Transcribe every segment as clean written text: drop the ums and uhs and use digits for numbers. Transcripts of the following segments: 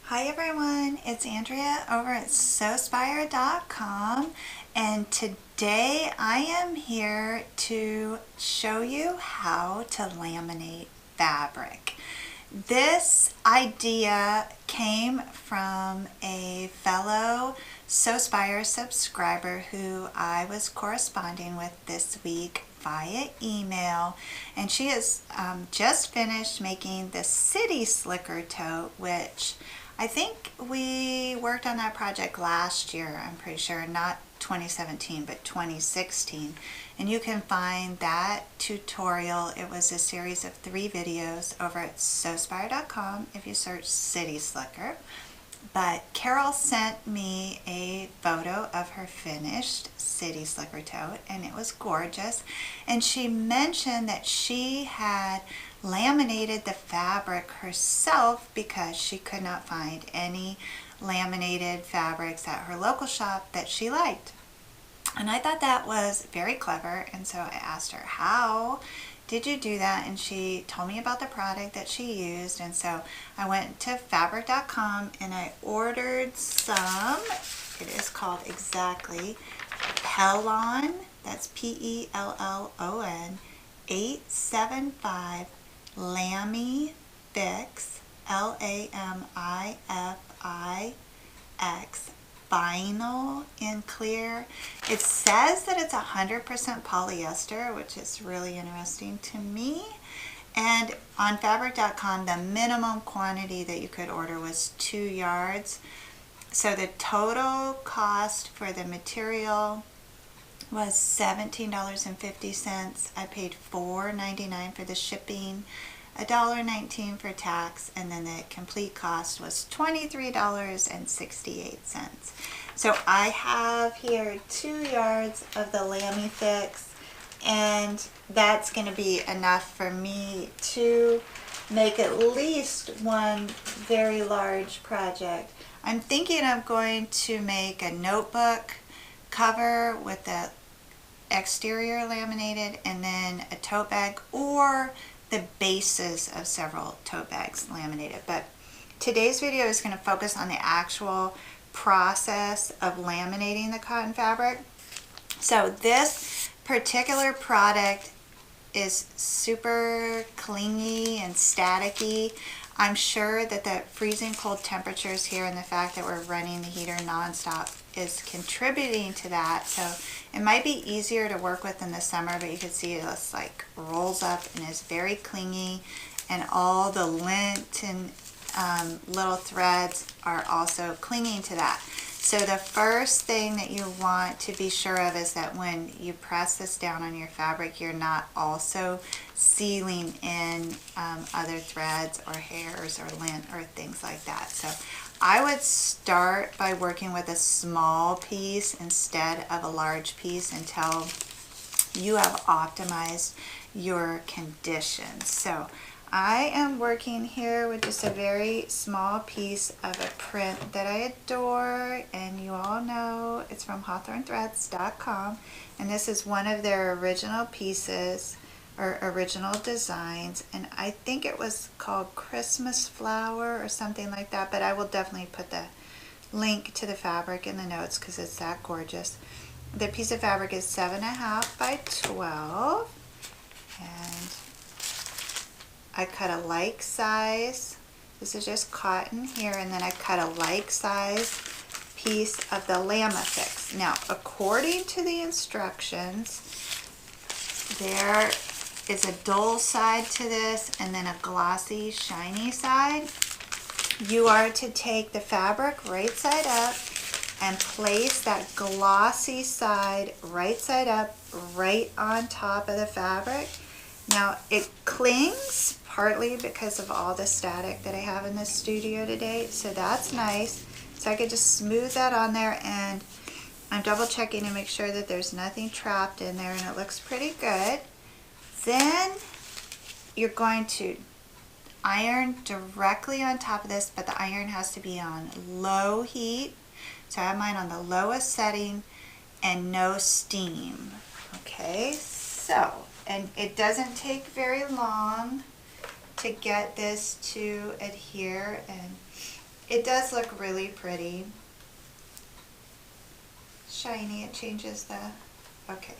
Hi everyone, it's Andrea over at Sewspire.com, and today I am here to show you how to laminate fabric. This idea came from a fellow Sewspire subscriber who I was corresponding with this week via email, and she has just finished making the City Slicker tote, which I think we worked on that project last year, I'm pretty sure, not 2017 but 2016, and you can find that tutorial. It was a series of 3 videos over at Sewspire.com if you search City Slicker. But Carol sent me a photo of her finished City Slicker tote, and it was gorgeous. And she mentioned that she had laminated the fabric herself because she could not find any laminated fabrics at her local shop that she liked. And I thought that was very clever, and so I asked her, how did you do that? And she told me about the product that she used, and so I went to fabric.com and I ordered some. It is called exactly Pellon, that's Pellon 875 Lamifix, Lamifix Vinyl in clear. It says that it's 100% polyester, which is really interesting to me. And on fabric.com, the minimum quantity that you could order was 2 yards. So the total cost for the material was $17.50. I paid $4.99 for the shipping, $1.19 for tax, and then the complete cost was $23.68. So I have here 2 yards of the Lamifix, and that's going to be enough for me to make at least one very large project. I'm thinking I'm going to make a notebook cover with the exterior laminated, and then a tote bag, or the bases of several tote bags laminated. But today's video is going to focus on the actual process of laminating the cotton fabric. So this particular product is super clingy and staticky. I'm sure that the freezing cold temperatures here and the fact that we're running the heater nonstop is contributing to that. So it might be easier to work with in the summer, but you can see it just like rolls up and is very clingy, and all the lint and little threads are also clinging to that. So the first thing that you want to be sure of is that when you press this down on your fabric, you're not also sealing in other threads or hairs or lint or things like that. So I would start by working with a small piece instead of a large piece until you have optimized your conditions. So I am working here with just a very small piece of a print that I adore, and you all know it's from hawthornthreads.com, and this is one of their original pieces or original designs, and I think it was called Christmas Flower or something like that, but I will definitely put the link to the fabric in the notes because it's that gorgeous. The piece of fabric is 7.5 by 12, and I cut a like size. This is just cotton here, and then I cut a like size piece of the Lamifix. Now, according to the instructions, there is a dull side to this and then a glossy, shiny side. You are to take the fabric right side up and place that glossy side right side up right on top of the fabric. Now, it clings partly because of all the static that I have in the studio today, so that's nice. So I could just smooth that on there, and I'm double checking to make sure that there's nothing trapped in there, and it looks pretty good. Then you're going to iron directly on top of this, but the iron has to be on low heat. So I have mine on the lowest setting and no steam. Okay, so, and it doesn't take very long to get this to adhere, and It does look really pretty. Shiny, it changes the, okay.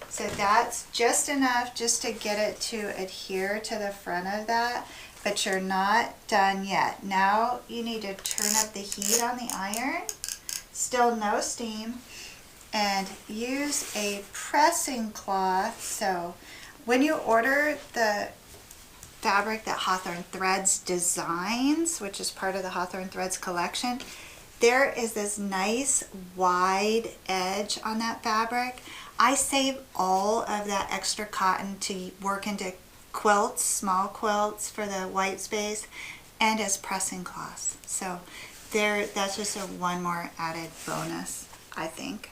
So that's just enough just to get it to adhere to the front of that, but you're not done yet. Now you need to turn up the heat on the iron, still no steam, and use a pressing cloth. So when you order the fabric that Hawthorne Threads designs, which is part of the Hawthorne Threads collection, there is this nice wide edge on that fabric. I save all of that extra cotton to work into quilts, small quilts for the white space, and as pressing cloths. So that's just one more added bonus, I think.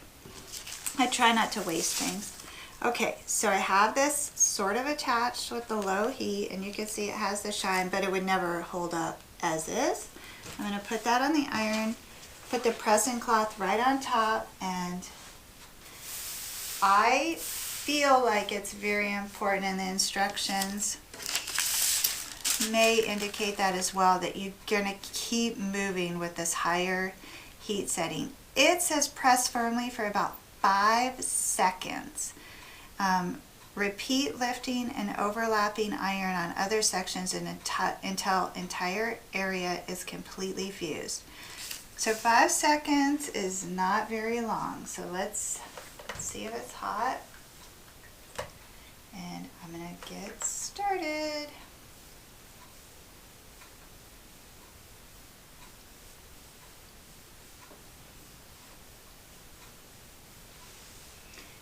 I try not to waste things. Okay, so I have this sort of attached with the low heat, and you can see it has the shine, but it would never hold up as is. I'm going to put that on the iron, put the pressing cloth right on top, and I feel like it's very important, and the instructions may indicate that as well, that you're going to keep moving with this higher heat setting. It says press firmly for about 5 seconds. Repeat lifting and overlapping iron on other sections until entire area is completely fused. So 5 seconds is not very long. So let's see if it's hot. And I'm going to get started.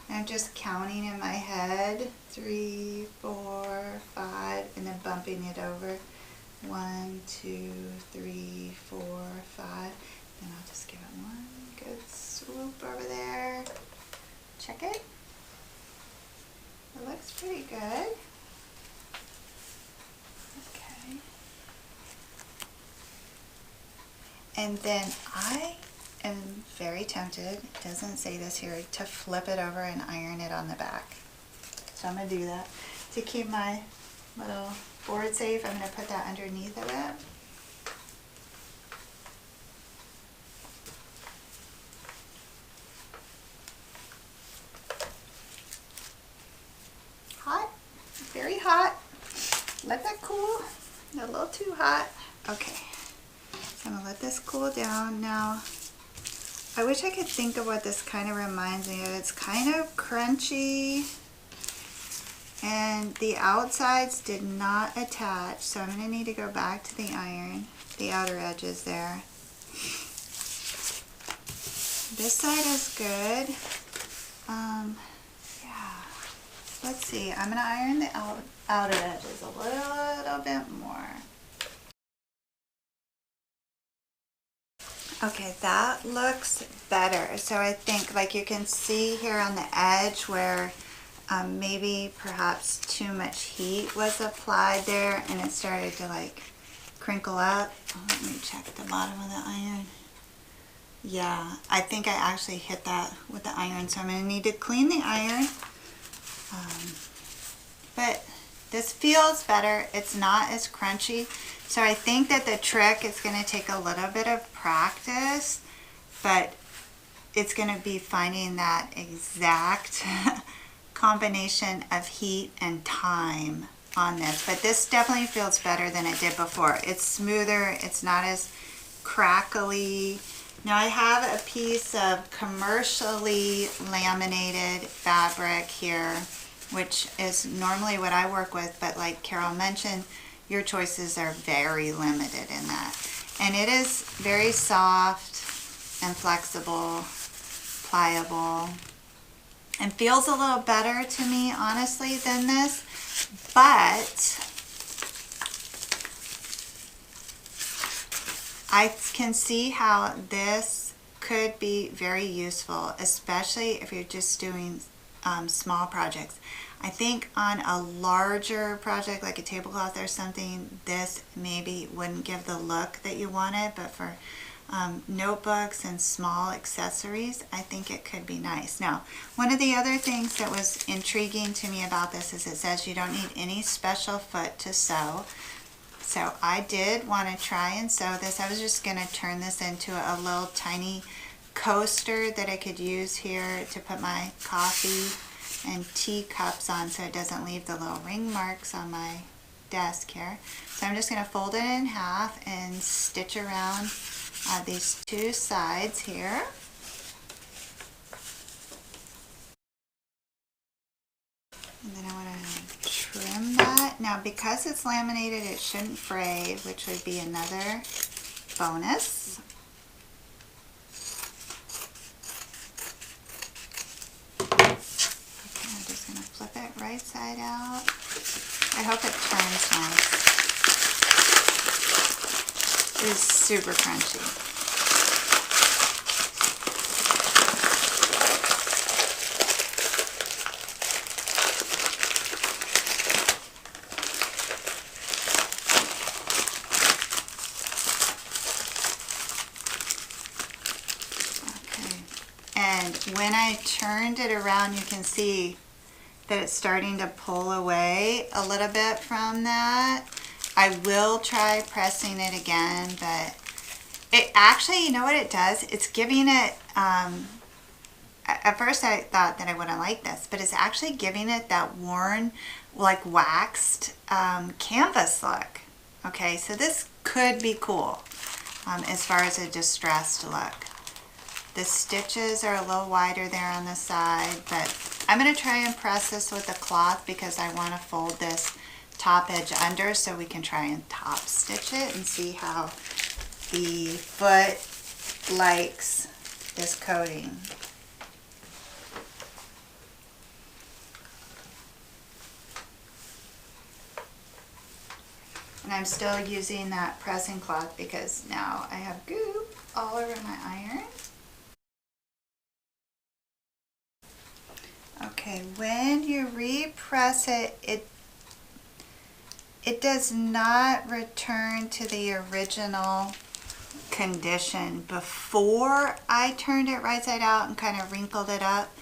I'm just counting in my head, 3, 4, 5, and then bumping it over. 1, 2, 3, 4, 5. Then I'll just give it one good swoop over there. Check it. It looks pretty good. Okay. And then I am very tempted, it doesn't say this here, to flip it over and iron it on the back. So I'm going to do that. To keep my little board safe, I'm going to put that underneath of it. Hot, very hot. Let that cool, a little too hot. Okay, so I'm going to let this cool down now. I wish I could think of what this kind of reminds me of. It's kind of crunchy, and the outsides did not attach, so I'm going to need to go back to the iron, the outer edges there. This side is good. Yeah. Let's see, I'm going to iron the outer edges a little bit more. Okay, that looks better. So I think, like, you can see here on the edge where maybe perhaps too much heat was applied there, and it started to like crinkle up. Oh, let me check the bottom of the iron. Yeah, I think I actually hit that with the iron, so I'm going to need to clean the iron. But this feels better. It's not as crunchy. So I think that the trick is going to take a little bit of practice, but it's going to be finding that exact combination of heat and time on this. But this definitely feels better than it did before. It's smoother. It's not as crackly. Now I have a piece of commercially laminated fabric here, which is normally what I work with, but like Carol mentioned, your choices are very limited in that. And it is very soft and flexible, pliable, and feels a little better to me, honestly, than this. But I can see how this could be very useful, especially if you're just doing small projects. I think on a larger project like a tablecloth or something, this maybe wouldn't give the look that you wanted, but for notebooks and small accessories, I think it could be nice. Now, one of the other things that was intriguing to me about this is it says you don't need any special foot to sew. So I did want to try and sew this. I was just going to turn this into a little tiny coaster that I could use here to put my coffee and tea cups on so it doesn't leave the little ring marks on my desk here. So I'm just going to fold it in half and stitch around these two sides here. And then I want to trim that. Now because it's laminated, it shouldn't fray, which would be another bonus. Okay, I'm just going to flip it right side out. I hope it turns nice. It is super crunchy. And when I turned it around, you can see that it's starting to pull away a little bit from that. I will try pressing it again, but it actually, you know what it does? It's giving it, at first I thought that I wouldn't like this, but it's actually giving it that worn, like waxed canvas look. Okay, so this could be cool as far as a distressed look. The stitches are a little wider there on the side, but I'm going to try and press this with a cloth because I want to fold this top edge under so we can try and top stitch it and see how the foot likes this coating. And I'm still using that pressing cloth because now I have goop all over my iron. Okay, when you repress it, it does not return to the original condition before I turned it right side out and kind of wrinkled it up.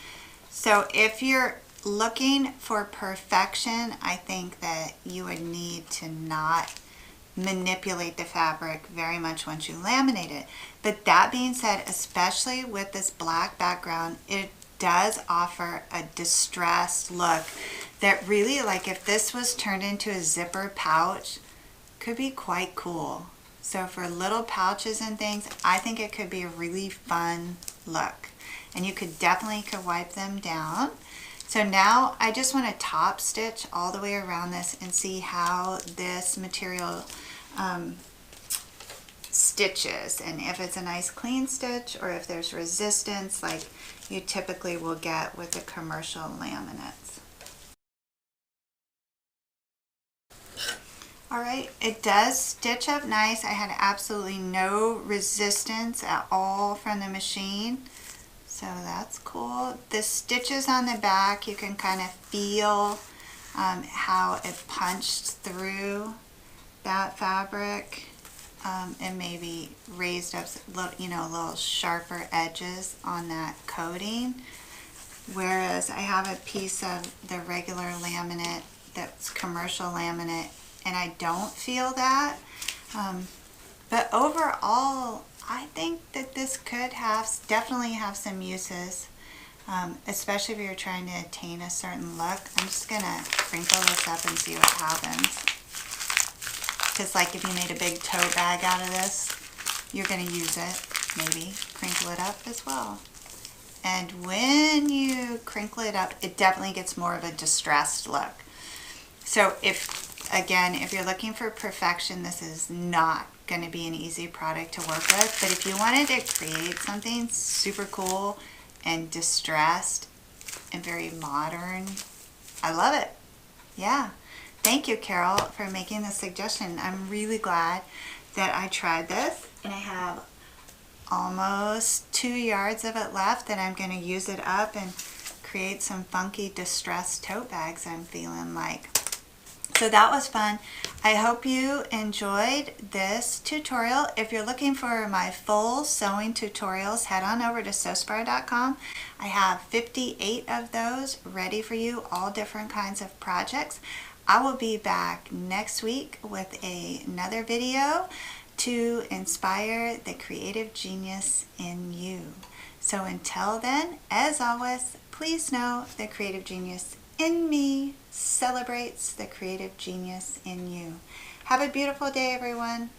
So if you're looking for perfection, I think that you would need to not manipulate the fabric very much once you laminate it. But that being said, especially with this black background, it does offer a distressed look that really, like if this was turned into a zipper pouch, could be quite cool. So for little pouches and things, I think it could be a really fun look. And you could definitely wipe them down. So now I just want to top stitch all the way around this and see how this material stitches, and if it's a nice clean stitch or if there's resistance like you typically will get with the commercial laminates. Alright, it does stitch up nice. I had absolutely no resistance at all from the machine, so that's cool. The stitches on the back, you can kind of feel how it punched through that fabric. And maybe raised up, little sharper edges on that coating. Whereas I have a piece of the regular laminate that's commercial laminate, and I don't feel that. But overall, I think that this could definitely have some uses, especially if you're trying to attain a certain look. I'm just gonna crinkle this up and see what happens. Because like if you made a big tote bag out of this, you're going to use it, maybe crinkle it up as well. And when you crinkle it up, it definitely gets more of a distressed look. So if you're looking for perfection, this is not going to be an easy product to work with. But if you wanted to create something super cool and distressed and very modern, I love it. Yeah. Thank you, Carol, for making this suggestion. I'm really glad that I tried this, and I have almost 2 yards of it left, and I'm going to use it up and create some funky distressed tote bags, I'm feeling like. So that was fun. I hope you enjoyed this tutorial. If you're looking for my full sewing tutorials, head on over to Sewspire.com. I have 58 of those ready for you, all different kinds of projects. I will be back next week with another video to inspire the creative genius in you. So until then, as always, please know the creative genius in me celebrates the creative genius in you. Have a beautiful day, everyone.